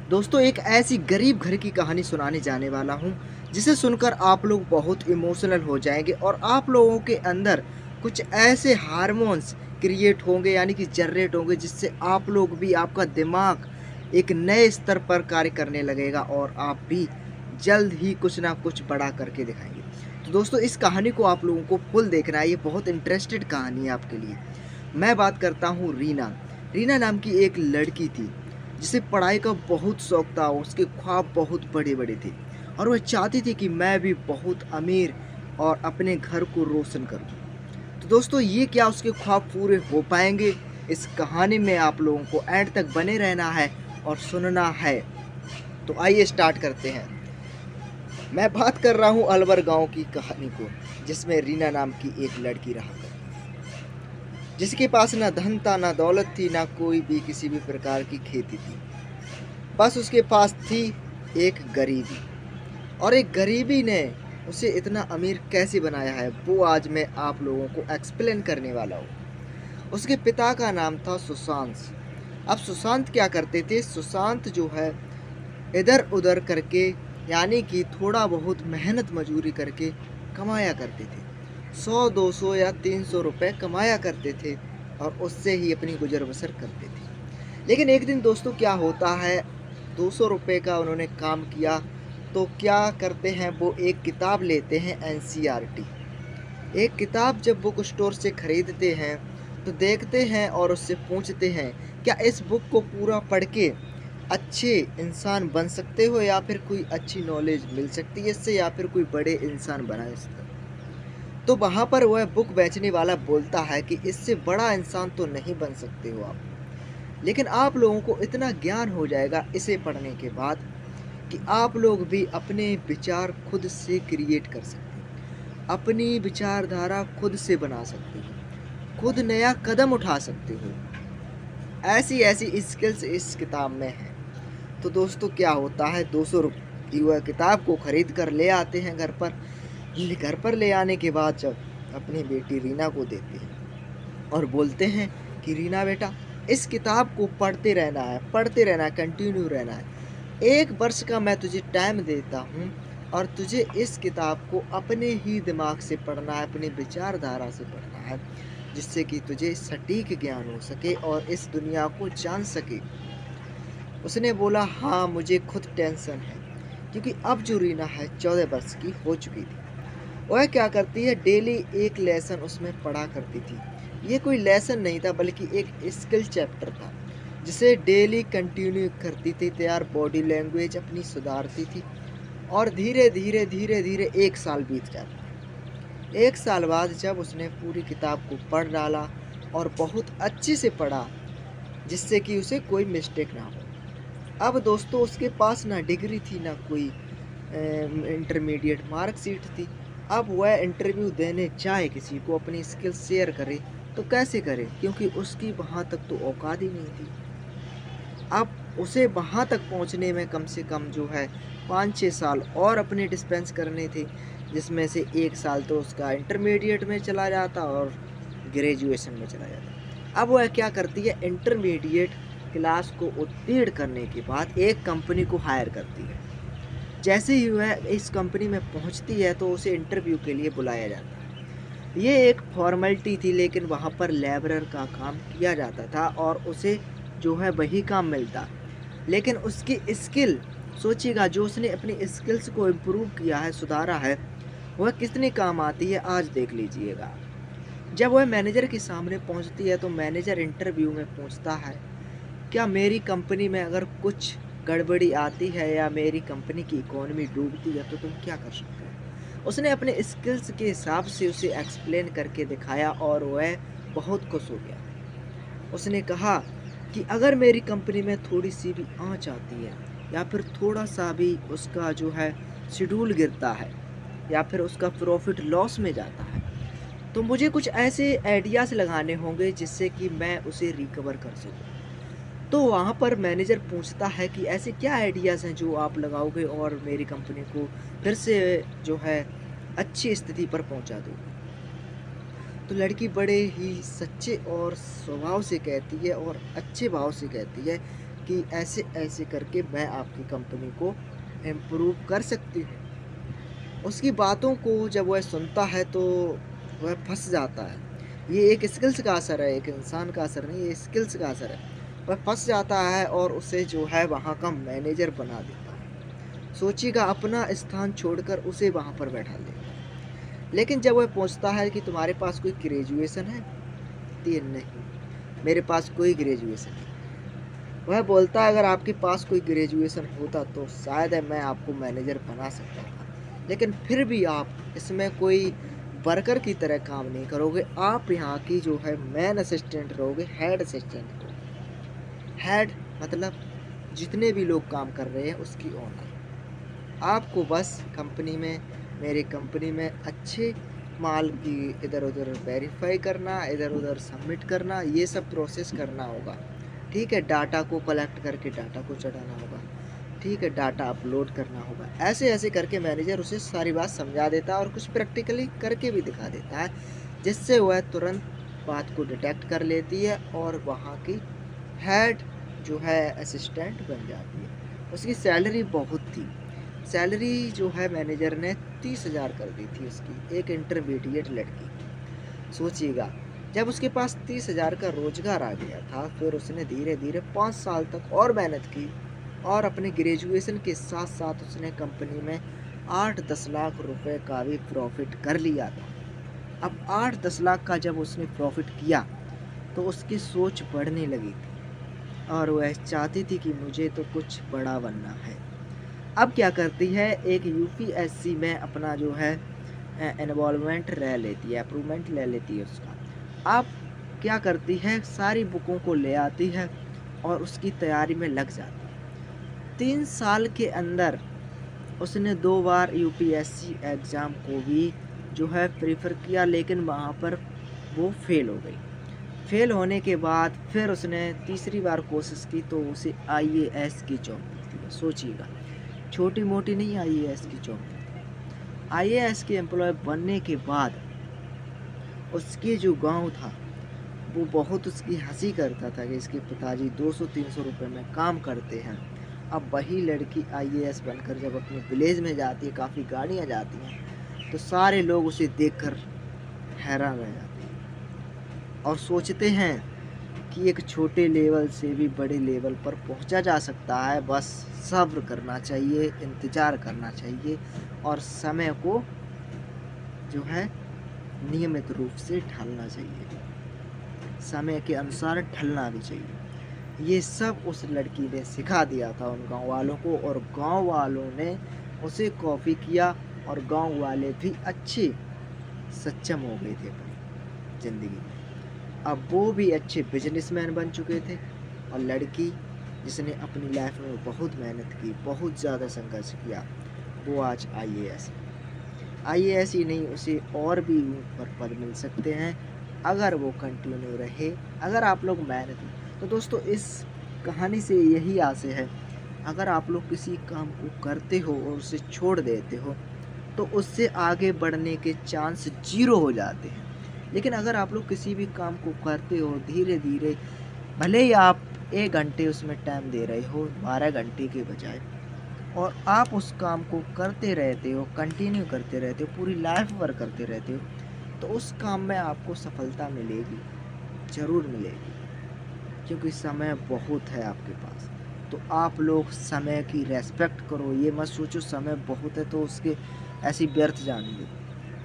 दोस्तों एक ऐसी गरीब घर की कहानी सुनाने जाने वाला हूँ, जिसे सुनकर आप लोग बहुत इमोशनल हो जाएँगे और आप लोगों के अंदर कुछ ऐसे हार्मोन्स क्रिएट होंगे यानी कि जनरेट होंगे जिससे आप लोग भी आपका दिमाग एक नए स्तर पर कार्य करने लगेगा और आप भी जल्द ही कुछ ना कुछ बड़ा करके दिखाएँगे। तो दोस्तों इस कहानी को आप लोगों को फुल देखना है, ये बहुत इंटरेस्टेड कहानी है आपके लिए। मैं बात करता हूँ रीना। रीना नाम की एक लड़की थी, जिसे पढ़ाई का बहुत शौक था, उसके ख्वाब बहुत बड़े-बड़े थे और वह चाहती थी कि मैं भी बहुत अमीर और अपने घर को रोशन करूँ। तो दोस्तों ये क्या उसके ख्वाब पूरे हो पाएँगे? इस कहानी में आप लोगों को एंड तक बने रहना है और सुनना है। तो आइए स्टार्ट करते हैं। मैं बात कर रहा हूँ अलवर गाँव की कहानी को, जिसमें रीना नाम की एक लड़की रहा करती थी, जिसके पास ना धन था, ना दौलत थी, ना कोई भी किसी भी प्रकार की खेती थी। बस उसके पास थी एक गरीबी और एक गरीबी ने उसे इतना अमीर कैसे बनाया है, वो आज मैं आप लोगों को एक्सप्लेन करने वाला हूँ। उसके पिता का नाम था सुशांत। अब सुशांत क्या करते थे, सुशांत जो है इधर-उधर करके यानी कि थोड़ा बहुत मेहनत मजूरी करके कमाया करते थे। 100, 200 या 300 रुपए कमाया करते थे और उससे ही अपनी गुज़र-बसर करते थे। लेकिन एक दिन दोस्तों क्या होता है, 200 रुपए का उन्होंने काम किया, तो क्या करते हैं वो एक किताब लेते हैं एनसीईआरटी। एक किताब जब बुक स्टोर से खरीदते हैं, तो देखते हैं और उससे पूछते हैं, क्या इस बुक को पूरा पढ़ के अच्छे इंसान बन सकते हो या फिर कोई अच्छी नॉलेज मिल सकती है इससे या फिर कोई बड़े इंसान बना सकते हो? तो वहाँ पर वह बुक बेचने वाला बोलता है कि इससे बड़ा इंसान तो नहीं बन सकते हो आप। लेकिन आप लोगों को इतना ज्ञान हो जाएगा इसे पढ़ने के बाद कि आप लोग भी अपने विचार खुद से क्रिएट कर सकते हैं, अपनी विचारधारा खुद से बना सकते हो, खुद नया कदम उठा सकते हो। ऐसी-ऐसी स्किल्स इस किताब में हैं। तो दोस्तों क्या होता है, 200 की वह किताब को खरीद कर ले आते हैं घर पर। घर पर ले आने के बाद जब अपनी बेटी रीना को देते हैं और बोलते हैं कि रीना बेटा, इस किताब को पढ़ते रहना है, कंटिन्यू रहना है। 1 वर्ष का मैं तुझे टाइम देता हूँ और तुझे इस किताब को अपने ही दिमाग से पढ़ना है, अपनी विचारधारा से पढ़ना है, जिससे कि तुझे सटीक ज्ञान हो सके और इस दुनिया को जान सके। उसने बोला हाँ, मुझे खुद टेंशन है, क्योंकि अब जो रीना है 14 वर्ष की हो चुकी थी। वह क्या करती है, डेली एक लेसन उसमें पढ़ा करती थी। ये कोई लेसन नहीं था बल्कि एक स्किल चैप्टर था, जिसे डेली कंटिन्यू करती थी, तैयार बॉडी लैंग्वेज अपनी सुधारती थी और धीरे-धीरे 1 साल बीत जाता। 1 साल बाद जब उसने पूरी किताब को पढ़ डाला और बहुत अच्छे से पढ़ा, जिससे कि उसे कोई मिस्टेक ना हो। अब दोस्तों उसके पास ना डिग्री थी ना कोई इंटरमीडिएट मार्कशीट थी। अब वह इंटरव्यू देने जाए, किसी को अपनी स्किल शेयर करे, तो कैसे करे, क्योंकि उसकी वहाँ तक तो औकात ही नहीं थी। अब उसे वहाँ तक पहुँचने में कम से कम जो है 5-6 साल और अपने डिस्पेंस करने थे, जिसमें से 1 साल तो उसका इंटरमीडिएट में चला जाता और ग्रेजुएशन में चला जाता। अब वह क्या करती है, इंटरमीडिएट क्लास को उत्तीर्ण करने के बाद एक कंपनी को हायर करती है। जैसे ही वह इस कंपनी में पहुंचती है तो उसे इंटरव्यू के लिए बुलाया जाता है। ये एक फॉर्मेलिटी थी, लेकिन वहाँ पर लेबरर का काम किया जाता था और उसे जो है वही काम मिलता। लेकिन उसकी स्किल, सोचिएगा, जो उसने अपनी स्किल्स को इम्प्रूव किया है, सुधारा है, वह कितने काम आती है आज देख लीजिएगा। जब वह मैनेजर के सामने पहुंचती है तो मैनेजर इंटरव्यू में पूछता है, क्या मेरी कंपनी में अगर कुछ गड़बड़ी आती है या मेरी कंपनी की इकोनॉमी डूबती है तो तुम क्या कर सकते हो? उसने अपने स्किल्स के हिसाब से उसे एक्सप्लेन करके दिखाया और वह बहुत खुश हो गया। उसने कहा कि अगर मेरी कंपनी में थोड़ी-सी भी आँच आती है या फिर थोड़ा-सा भी उसका जो है शेड्यूल गिरता है या फिर उसका प्रॉफ़िट लॉस में जाता है, तो मुझे कुछ ऐसे आइडियाज़ लगाने होंगे जिससे कि मैं उसे रिकवर कर सकूँ। तो वहाँ पर मैनेजर पूछता है कि ऐसे क्या आइडियाज़ हैं जो आप लगाओगे और मेरी कंपनी को फिर से जो है अच्छी स्थिति पर पहुँचा दोगे? तो लड़की बड़े ही सच्चे और स्वभाव से कहती है और अच्छे भाव से कहती है कि ऐसे-ऐसे करके मैं आपकी कंपनी को इम्प्रूव कर सकती हूँ। उसकी बातों को जब वह सुनता है तो वह फँस जाता है। ये एक स्किल्स का असर है, एक इंसान का असर नहीं, ये स्किल्स का असर है। वह फँस जाता है और उसे जो है वहाँ का मैनेजर बना देता है। सोचिएगा अपना स्थान छोड़कर उसे वहाँ पर बैठा देता है। लेकिन जब वह पूछता है कि तुम्हारे पास कोई ग्रेजुएशन है? कहती है नहीं, मेरे पास कोई ग्रेजुएशन नहीं। वह बोलता है अगर आपके पास कोई ग्रेजुएशन होता तो शायद मैं आपको मैनेजर बना सकता था। लेकिन फिर भी आप इसमें कोई वर्कर की तरह काम नहीं करोगे। आप यहाँ की जो है मेन असिस्टेंट रहोगे, हेड असिस्टेंट रहोगे। हेड मतलब जितने भी लोग काम कर रहे हैं उसकी ओनर। आपको बस कंपनी में मेरी कंपनी में अच्छे माल की इधर-उधर वेरीफ़ाई करना, इधर-उधर सबमिट करना, ये सब प्रोसेस करना होगा। ठीक है, डाटा को कलेक्ट करके डाटा को चढ़ाना होगा। ठीक है, डाटा अपलोड करना होगा। ऐसे-ऐसे करके मैनेजर उसे सारी बात समझा देता है और कुछ प्रैक्टिकली करके भी दिखा देता है, जिससे वह तुरंत बात को डिटेक्ट कर लेती है और वहाँ की हेड जो है असिस्टेंट बन जाती है। उसकी सैलरी बहुत थी। सैलरी जो है मैनेजर ने 30,000 कर दी थी उसकी, एक इंटरमीडिएट लड़की की। सोचिएगा, जब उसके पास 30,000 का रोज़गार आ गया था, फिर उसने धीरे-धीरे 5 साल तक और मेहनत की और अपने ग्रेजुएशन के साथ-साथ उसने कंपनी में 8-10 लाख रुपए का भी प्रॉफ़िट कर लिया था। अब 8-10 लाख का जब उसने प्रॉफ़िट किया, तो उसकी सोच बढ़ने लगी थी और वह चाहती थी कि मुझे तो कुछ बड़ा बनना है। अब क्या करती है, एक यूपीएससी में अपना जो है इन्वॉल्वमेंट रह लेती है, अप्रूवमेंट ले लेती है उसका। अब क्या करती है, सारी बुकों को ले आती है और उसकी तैयारी में लग जाती है। 3 साल के अंदर उसने 2 बार यूपीएससी एग्ज़ाम को भी जो है प्रेफ़र किया, लेकिन वहाँ पर वो फ़ेल हो गई। फ़ेल होने के बाद फिर उसने तीसरी बार कोशिश की तो उसे आईएएस की जॉब मिलती है। सोचिएगा, छोटी-मोटी नहीं आईएएस की जॉब मिलती है। आईएएस के एम्प्लॉय बनने के बाद उसके जो गाँव था, वो बहुत उसकी हँसी करता था कि इसके पिताजी 200-300 रुपए में काम करते हैं। अब वही लड़की आईएएस बनकर जब अपने विलेज में जाती है, काफ़ी गाड़ियाँ जाती हैं, तो सारे लोग उसे देखकर हैरान रह जाते हैं और सोचते हैं कि एक छोटे लेवल से भी बड़े लेवल पर पहुंचा जा सकता है। बस सब्र करना चाहिए, इंतज़ार करना चाहिए और समय को जो है नियमित रूप से ढालना चाहिए। समय के अनुसार ढलना भी चाहिए। ये सब उस लड़की ने सिखा दिया था उन गाँव वालों को और गाँव वालों ने उसे कॉपी किया और गाँव वाले भी अच्छे सक्षम हो गए थे अपनी ज़िंदगी में। अब वो भी अच्छे बिजनेसमैन बन चुके थे और लड़की जिसने अपनी लाइफ में बहुत मेहनत की, बहुत ज़्यादा संघर्ष किया, वो आज आईएएस है। आईएएस ही नहीं, उसे और भी ऊपर पद मिल सकते हैं अगर वो कंटिन्यू रहे, अगर आप लोग मेहनती। तो दोस्तों इस कहानी से यही आशय है, अगर आप लोग किसी काम को करते हो और उसे छोड़ देते हो, तो उससे आगे बढ़ने के चांस ज़ीरो हो जाते हैं। लेकिन अगर आप लोग किसी भी काम को करते हो धीरे-धीरे, भले ही आप 1 घंटे उसमें टाइम दे रहे हो 12 घंटे के बजाय और आप उस काम को करते रहते हो, कंटिन्यू करते रहते हो, पूरी लाइफ भर करते रहते हो, तो उस काम में आपको सफलता मिलेगी, ज़रूर मिलेगी। क्योंकि समय बहुत है आपके पास। तो आप लोग समय की रिस्पेक्ट करो, ये मत सोचो समय बहुत है तो उसके ऐसे ही व्यर्थ जाने दो।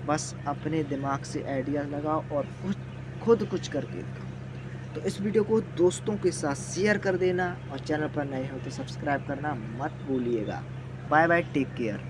बस अपने दिमाग से आइडिया लगाओ और खुद कुछ करके दिखाओ। तो इस वीडियो को दोस्तों के साथ शेयर कर देना और चैनल पर नए हो तो सब्सक्राइब करना मत भूलिएगा। Bye bye, take care.